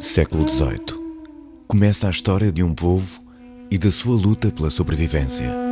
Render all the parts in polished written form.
Século XVIII. Começa a história de um povo e da sua luta pela sobrevivência.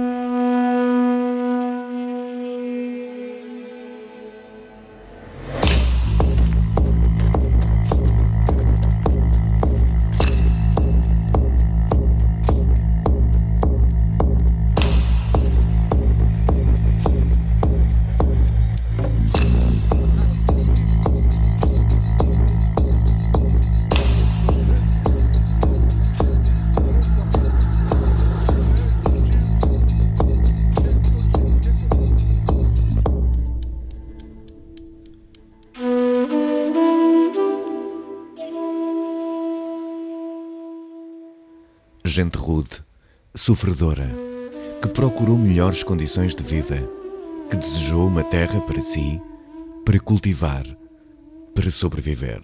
Gente rude, sofredora, que procurou melhores condições de vida, que desejou uma terra para si, para cultivar, para sobreviver.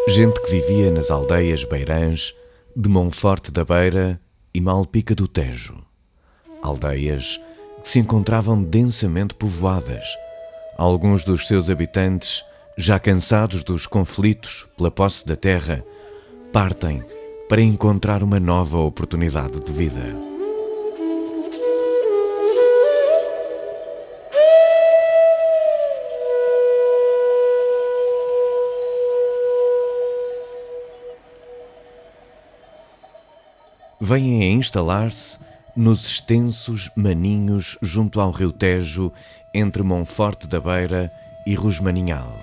Gente que vivia nas aldeias beirãs de Monforte da Beira e Malpica do Tejo. Aldeias que se encontravam densamente povoadas. Alguns dos seus habitantes, já cansados dos conflitos pela posse da terra, partem para encontrar uma nova oportunidade de vida. Vêm a instalar-se nos extensos maninhos junto ao rio Tejo, entre Monforte da Beira e Rosmaninhal.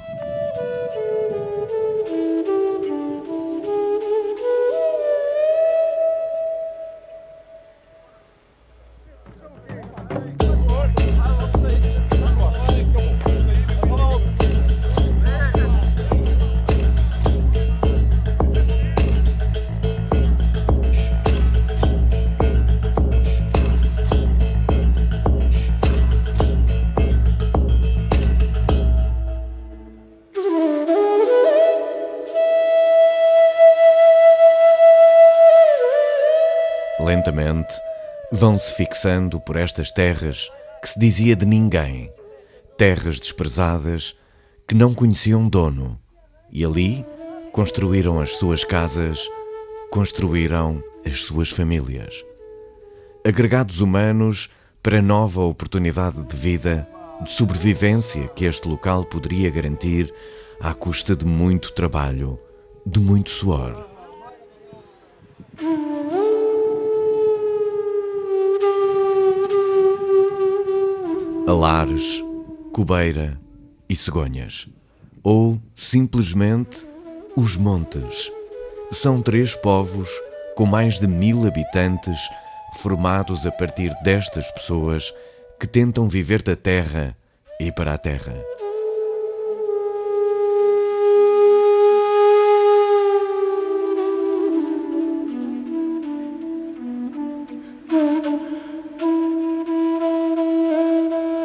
Lentamente, vão-se fixando por estas terras que se dizia de ninguém, terras desprezadas que não conheciam dono, e ali construíram as suas casas, construíram as suas famílias. Agregados humanos para nova oportunidade de vida, de sobrevivência que este local poderia garantir à custa de muito trabalho, de muito suor. Alares, Cobeira e Cegonhas, ou simplesmente os Montes. São 3 povos com mais de 1000 habitantes, formados a partir destas pessoas que tentam viver da terra e para a terra.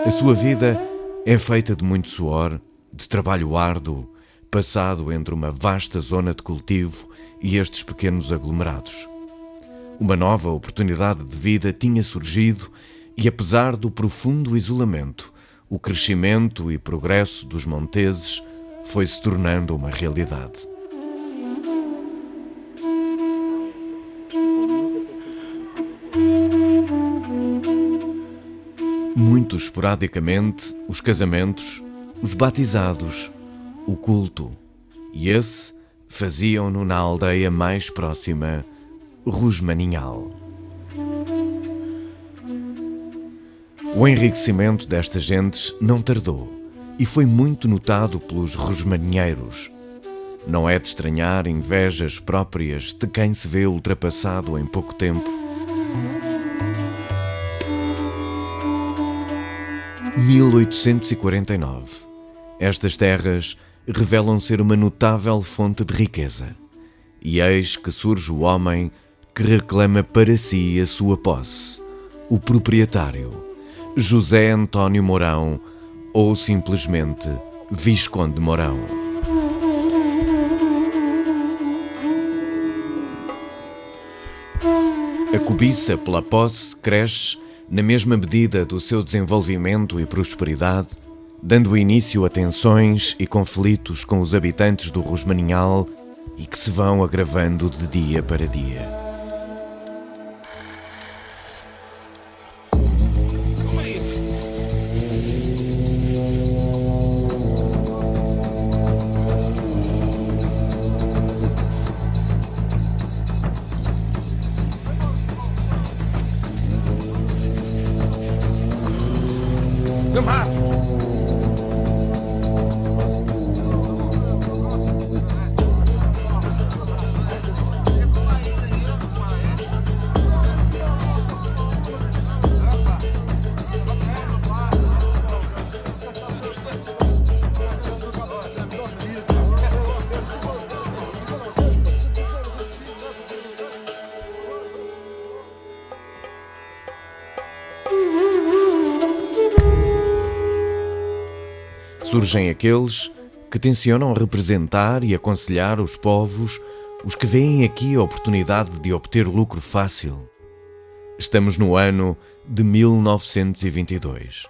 A sua vida é feita de muito suor, de trabalho árduo, passado entre uma vasta zona de cultivo e estes pequenos aglomerados. Uma nova oportunidade de vida tinha surgido e, apesar do profundo isolamento, o crescimento e progresso dos monteses foi-se tornando uma realidade. Muito esporadicamente, os casamentos, os batizados, o culto, e esse faziam-no na aldeia mais próxima, Rosmaninhal. O enriquecimento destas gentes não tardou e foi muito notado pelos rosmaninheiros. Não é de estranhar invejas próprias de quem se vê ultrapassado em pouco tempo. 1849. Estas terras revelam ser uma notável fonte de riqueza. E eis que surge o homem que reclama para si a sua posse, o proprietário, José António Mourão, ou simplesmente Visconde Mourão. A cobiça pela posse cresce na mesma medida do seu desenvolvimento e prosperidade, dando início a tensões e conflitos com os habitantes do Rosmaninhal e que se vão agravando de dia para dia. Surgem aqueles que tencionam representar e aconselhar os povos, os que veem aqui a oportunidade de obter lucro fácil. Estamos no ano de 1922.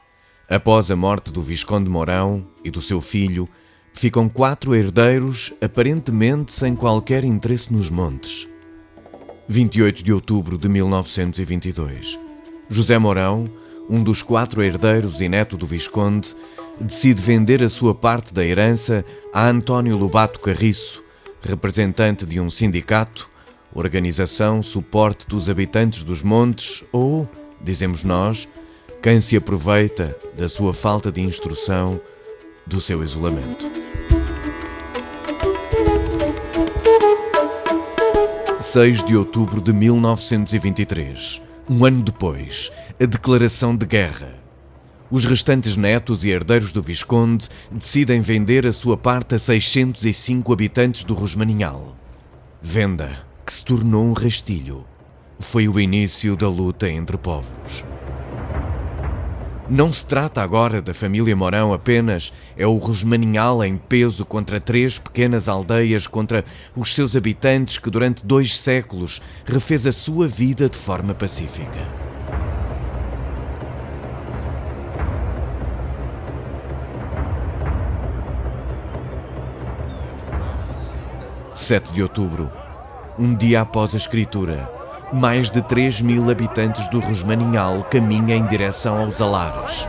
Após a morte do Visconde Mourão e do seu filho, ficam 4 herdeiros aparentemente sem qualquer interesse nos montes. 28 de outubro de 1922. José Mourão, um dos 4 herdeiros e neto do Visconde, decide vender a sua parte da herança a António Lobato Carriço, representante de um sindicato, organização suporte dos habitantes dos montes ou, dizemos nós, quem se aproveita da sua falta de instrução, do seu isolamento. 6 de outubro de 1923, um ano depois, a declaração de guerra. Os restantes netos e herdeiros do Visconde decidem vender a sua parte a 605 habitantes do Rosmaninhal. Venda que se tornou um rastilho. Foi o início da luta entre povos. Não se trata agora da família Mourão apenas, é o Rosmaninhal em peso contra 3 pequenas aldeias, contra os seus habitantes que durante 2 séculos refez a sua vida de forma pacífica. 7 de outubro, um dia após a escritura, mais de 3.000 habitantes do Rosmaninhal caminham em direção aos alares.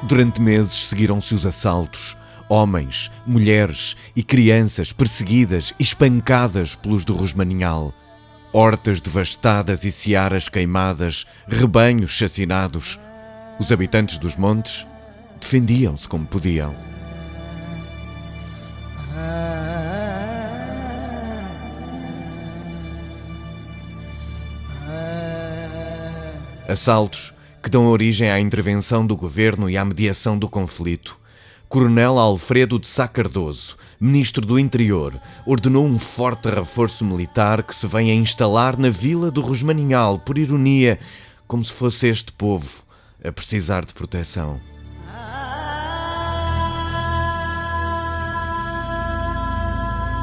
Durante meses seguiram-se os assaltos. Homens, mulheres e crianças perseguidas e espancadas pelos do Rosmaninhal. Hortas devastadas e searas queimadas, rebanhos chacinados. Os habitantes dos montes defendiam-se como podiam. Assaltos que dão origem à intervenção do governo e à mediação do conflito. Coronel Alfredo de Sá Cardoso, ministro do Interior, ordenou um forte reforço militar que se vem a instalar na vila do Rosmaninhal, por ironia, como se fosse este povo a precisar de proteção.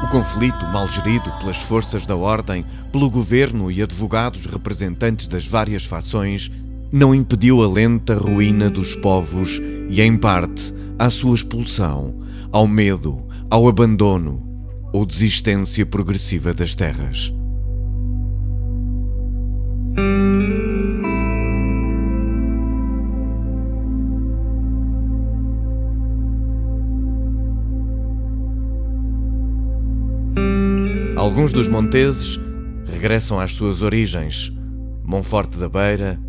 O conflito, mal gerido pelas forças da ordem, pelo governo e advogados representantes das várias fações, não impediu a lenta ruína dos povos e, em parte, à sua expulsão, ao medo, ao abandono ou desistência progressiva das terras. Alguns dos monteses regressam às suas origens, Monforte da Beira,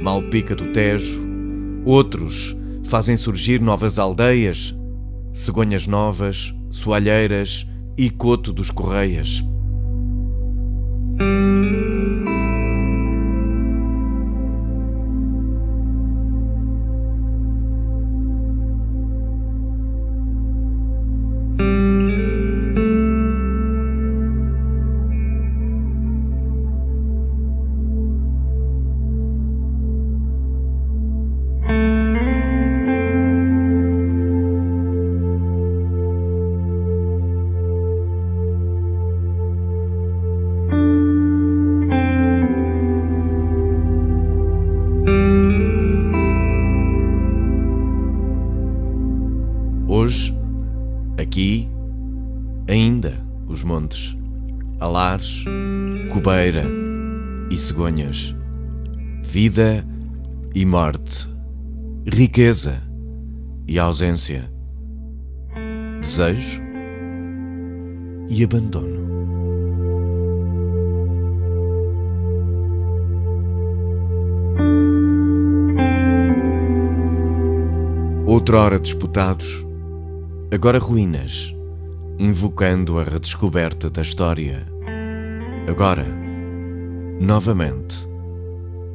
Malpica do Tejo. Outros fazem surgir novas aldeias, Cegonhas Novas, Soalheiras e Coto dos Correias. Hoje, aqui, ainda os montes, alares, cobeira e cegonhas, vida e morte, riqueza e ausência, desejo e abandono. Outrora disputados, agora ruínas, invocando a redescoberta da história. Agora, novamente,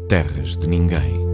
terras de ninguém.